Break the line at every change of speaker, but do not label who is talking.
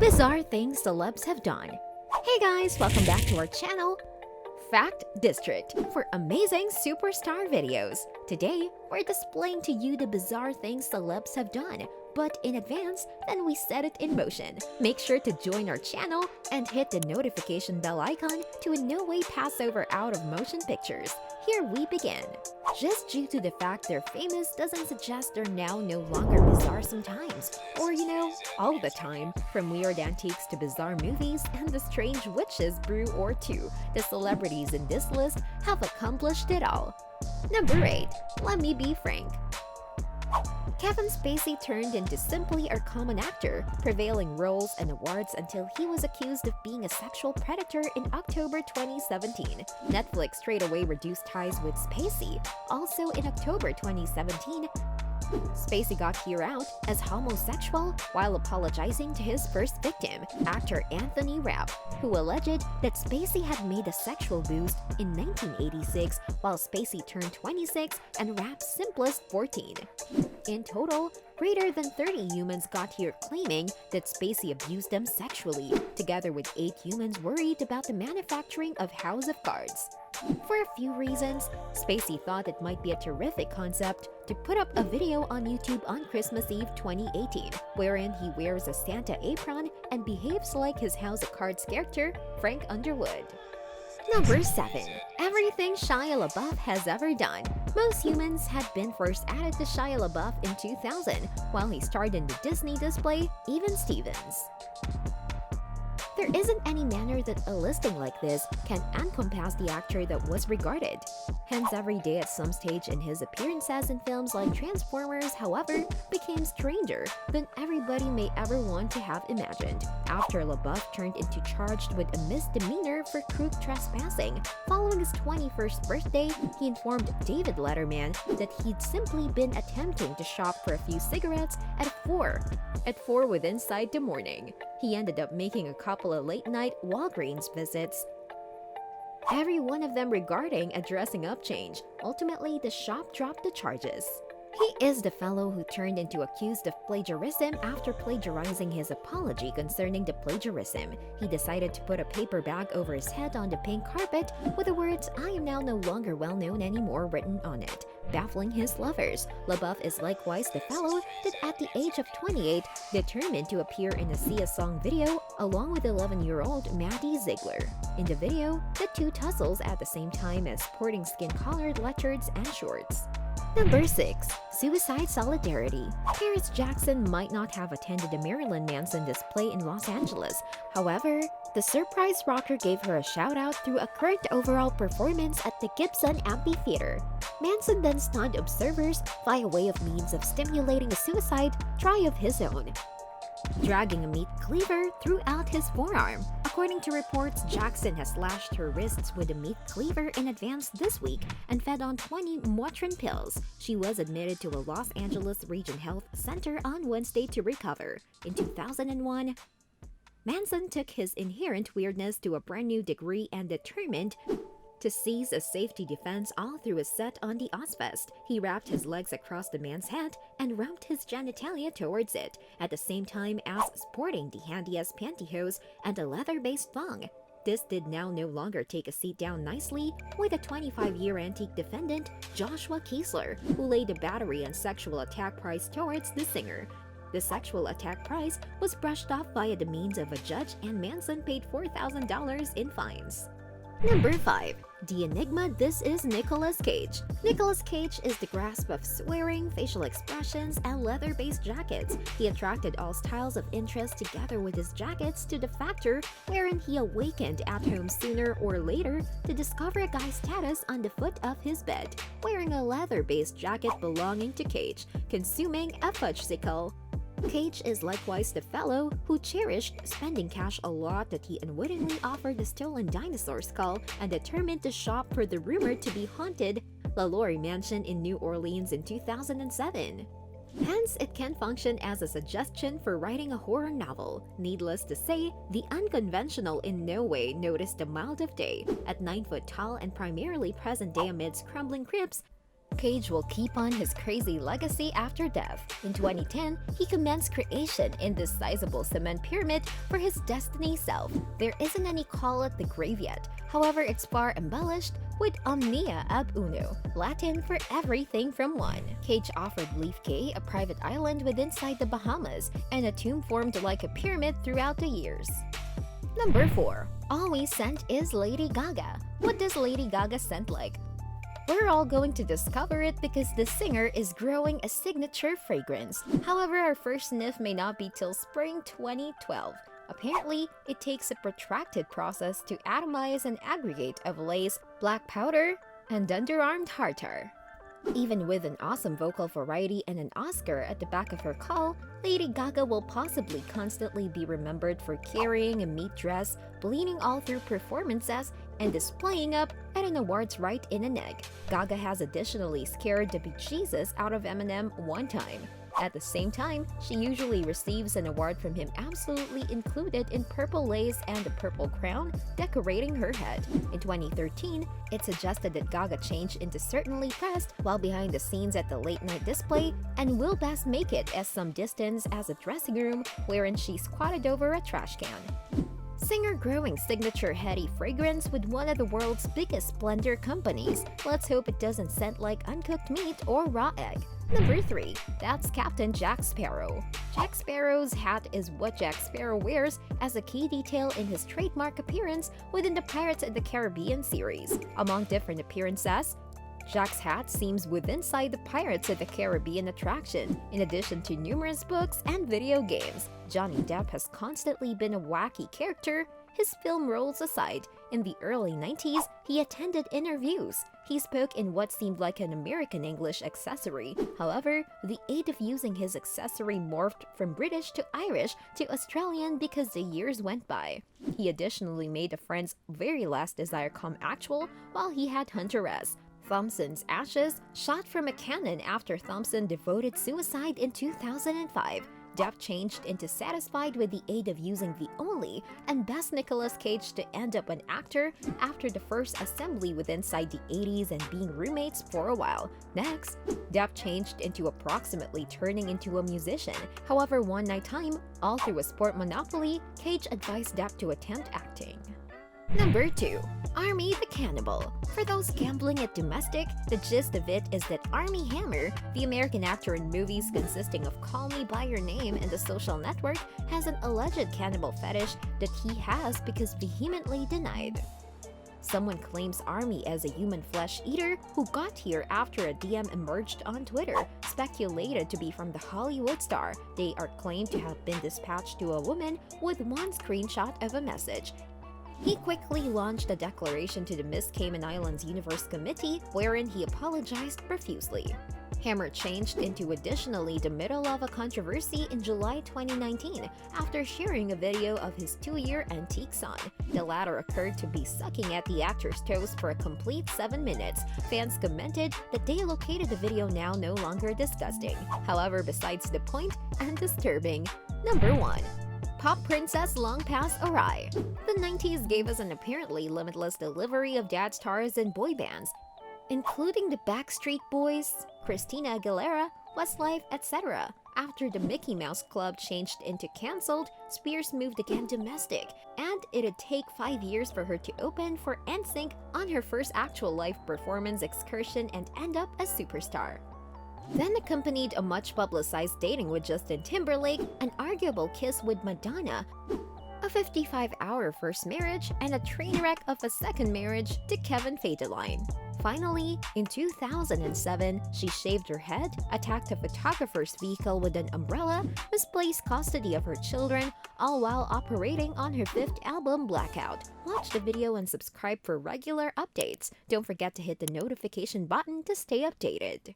Bizarre things celebs have done. Hey guys, welcome back to our channel, Fact District, for amazing superstar videos. Today, we're displaying to you the bizarre things celebs have done, but in advance, then we set it in motion. Make sure to join our channel and hit the notification bell icon to in no way pass over out of motion pictures. Here we begin. Just due to the fact they're famous doesn't suggest they're now no longer bizarre sometimes. Or all the time. From weird antiques to bizarre movies and the strange witches brew or two, the celebrities in this list have accomplished it all. Number 8. Let me be frank. Kevin Spacey turned into simply a common actor, prevailing roles and awards until he was accused of being a sexual predator in October 2017. Netflix straightaway reduced ties with Spacey. Also in October 2017, Spacey got here out as homosexual while apologizing to his first victim, actor Anthony Rapp, who alleged that Spacey had made a sexual boost in 1986 while Spacey turned 26 and Rapp's simplest 14. In total, greater than 30 humans got here claiming that Spacey abused them sexually, together with 8 humans worried about the manufacturing of House of Cards. For a few reasons, Spacey thought it might be a terrific concept to put up a video on YouTube on Christmas Eve 2018, wherein he wears a Santa apron and behaves like his House of Cards character, Frank Underwood. Number 7. Everything Shia LaBeouf has ever done. Most humans had been first added to Shia LaBeouf in 2000, while he starred in the Disney display, Even Stevens. There isn't any manner that a listing like this can encompass the actor that was regarded. Hence, every day at some stage in his appearances in films like Transformers, however, became stranger than everybody may ever want to have imagined. After LaBeouf turned into charged with a misdemeanor for crude trespassing, following his 21st birthday, he informed David Letterman that he'd simply been attempting to shop for a few cigarettes at 4 with inside the morning. He ended up making a couple of late-night Walgreens visits, every one of them regarding a dressing-up change. Ultimately, the shop dropped the charges. He is the fellow who turned into accused of plagiarism after plagiarizing his apology concerning the plagiarism. He decided to put a paper bag over his head on the pink carpet with the words, "I am now no longer well known anymore" written on it, baffling his lovers. LaBeouf is likewise the fellow that at the age of 28 determined to appear in a Sia song video along with 11-year-old Maddie Ziegler. In the video, the two tussles at the same time as sporting skin-colored leotards and shorts. Number 6. Suicide Solidarity. Paris Jackson might not have attended the Marilyn Manson display in Los Angeles. However, the surprise rocker gave her a shout-out through a current overall performance at the Gibson Amphitheater. Manson then stunned observers via way of means of stimulating a suicide try of his own, dragging a meat cleaver throughout his forearm. According to reports, Jackson has slashed her wrists with a meat cleaver in advance this week and fed on 20 Motrin pills. She was admitted to a Los Angeles Region Health Center on Wednesday to recover. In 2001, Manson took his inherent weirdness to a brand new degree and determined to seize a safety defense all through a set on the Ozfest. He wrapped his legs across the man's head and rubbed his genitalia towards it, at the same time as sporting the handiest pantyhose and a leather-based thong. This did now no longer take a seat down nicely with a 25-year antique defendant, Joshua Kiesler, who laid a battery and sexual attack price towards the singer. The sexual attack price was brushed off via the means of a judge, and Manson paid $4,000 in fines. Number 5. The Enigma This Is Nicolas Cage. Nicolas Cage is the grasp of swearing, facial expressions, and leather-based jackets. He attracted all styles of interest together with his jackets to the factor wherein he awakened at home sooner or later to discover a guy's status on the foot of his bed, wearing a leather-based jacket belonging to Cage, consuming a fudgesicle. Cage is likewise the fellow who cherished spending cash a lot that he unwittingly offered a stolen dinosaur skull and determined to shop for the rumored to be haunted LaLaurie Mansion in New Orleans in 2007. Hence, it can function as a suggestion for writing a horror novel. Needless to say, the unconventional in no way noticed the mild of day. At 9 foot tall and primarily present day amidst crumbling crypts, Cage will keep on his crazy legacy after death. In 2010, he commenced creation in this sizable cement pyramid for his destiny self. There isn't any call at the grave yet. However, it's far embellished with Omnia ab Uno, Latin for everything from one. Cage offered Leaf Cay a private island within the Bahamas and a tomb formed like a pyramid throughout the years. Number 4. Always scent is Lady Gaga. What does Lady Gaga scent like? We're all going to discover it because the singer is growing a signature fragrance. However, our first sniff may not be till spring 2012. Apparently, it takes a protracted process to atomize an aggregate of lace, black powder, and underarmed tartar. Even with an awesome vocal variety and an Oscar at the back of her call, Lady Gaga will possibly constantly be remembered for carrying a meat dress, bleeding all through performances, and displaying up at an awards right in an egg. Gaga has additionally scared the bejesus out of Eminem one time. At the same time, she usually receives an award from him absolutely included in purple lace and a purple crown decorating her head. In 2013, it suggested that Gaga changed into Certainly Pressed while behind the scenes at the late-night display and will best make it as some distance as a dressing room wherein she squatted over a trash can. Singer growing signature heady fragrance with one of the world's biggest blender companies. Let's hope it doesn't scent like uncooked meat or raw egg. Number 3. That's Captain Jack Sparrow. Jack Sparrow's hat is what Jack Sparrow wears as a key detail in his trademark appearance within the Pirates of the Caribbean series. Among different appearances, Jack's hat seems within the Pirates of the Caribbean attraction, in addition to numerous books and video games. Johnny Depp has constantly been a wacky character. His film roles aside, in the early 90s, he attended interviews. He spoke in what seemed like an American English accessory. However, the aid of using his accessory morphed from British to Irish to Australian because the years went by. He additionally made a friend's very last desire come actual while he had Hunteress. Thompson's ashes shot from a cannon after Thompson devoted suicide in 2005. Depp changed into satisfied with the aid of using the only and best Nicolas Cage to end up an actor after the first assembly with inside the 80s and being roommates for a while. Next, Depp changed into approximately turning into a musician. However, one night time, all through a sport monopoly, Cage advised Depp to attempt acting. Number 2. Armie the Cannibal. For those gambling at domestic, the gist of it is that Armie Hammer, the American actor in movies consisting of Call Me By Your Name and The Social Network, has an alleged cannibal fetish that he has because vehemently denied. Someone claims Armie as a human flesh eater who got here after a DM emerged on Twitter, speculated to be from the Hollywood star. They are claimed to have been dispatched to a woman with one screenshot of a message. He quickly launched a declaration to the Miss Cayman Islands Universe Committee, wherein he apologized profusely. Hammer changed into additionally the middle of a controversy in July 2019 after sharing a video of his 2-year antique son. The latter occurred to be sucking at the actor's toes for a complete 7 minutes. Fans commented that they located the video now no longer disgusting. However, besides the point and disturbing. Number 1. Pop princess long past awry. The 90s gave us an apparently limitless delivery of dad stars and boy bands, including the Backstreet Boys, Christina Aguilera, Westlife, etc. After the Mickey Mouse Club changed into cancelled, Spears moved again domestic, and it'd take 5 years for her to open for NSYNC on her first actual live performance excursion and end up a superstar. Then accompanied a much-publicized dating with Justin Timberlake, an arguable kiss with Madonna, a 55-hour first marriage, and a train wreck of a second marriage to Kevin Federline. Finally, in 2007, she shaved her head, attacked a photographer's vehicle with an umbrella, misplaced custody of her children, all while operating on her 5th album, Blackout. Watch the video and subscribe for regular updates. Don't forget to hit the notification button to stay updated.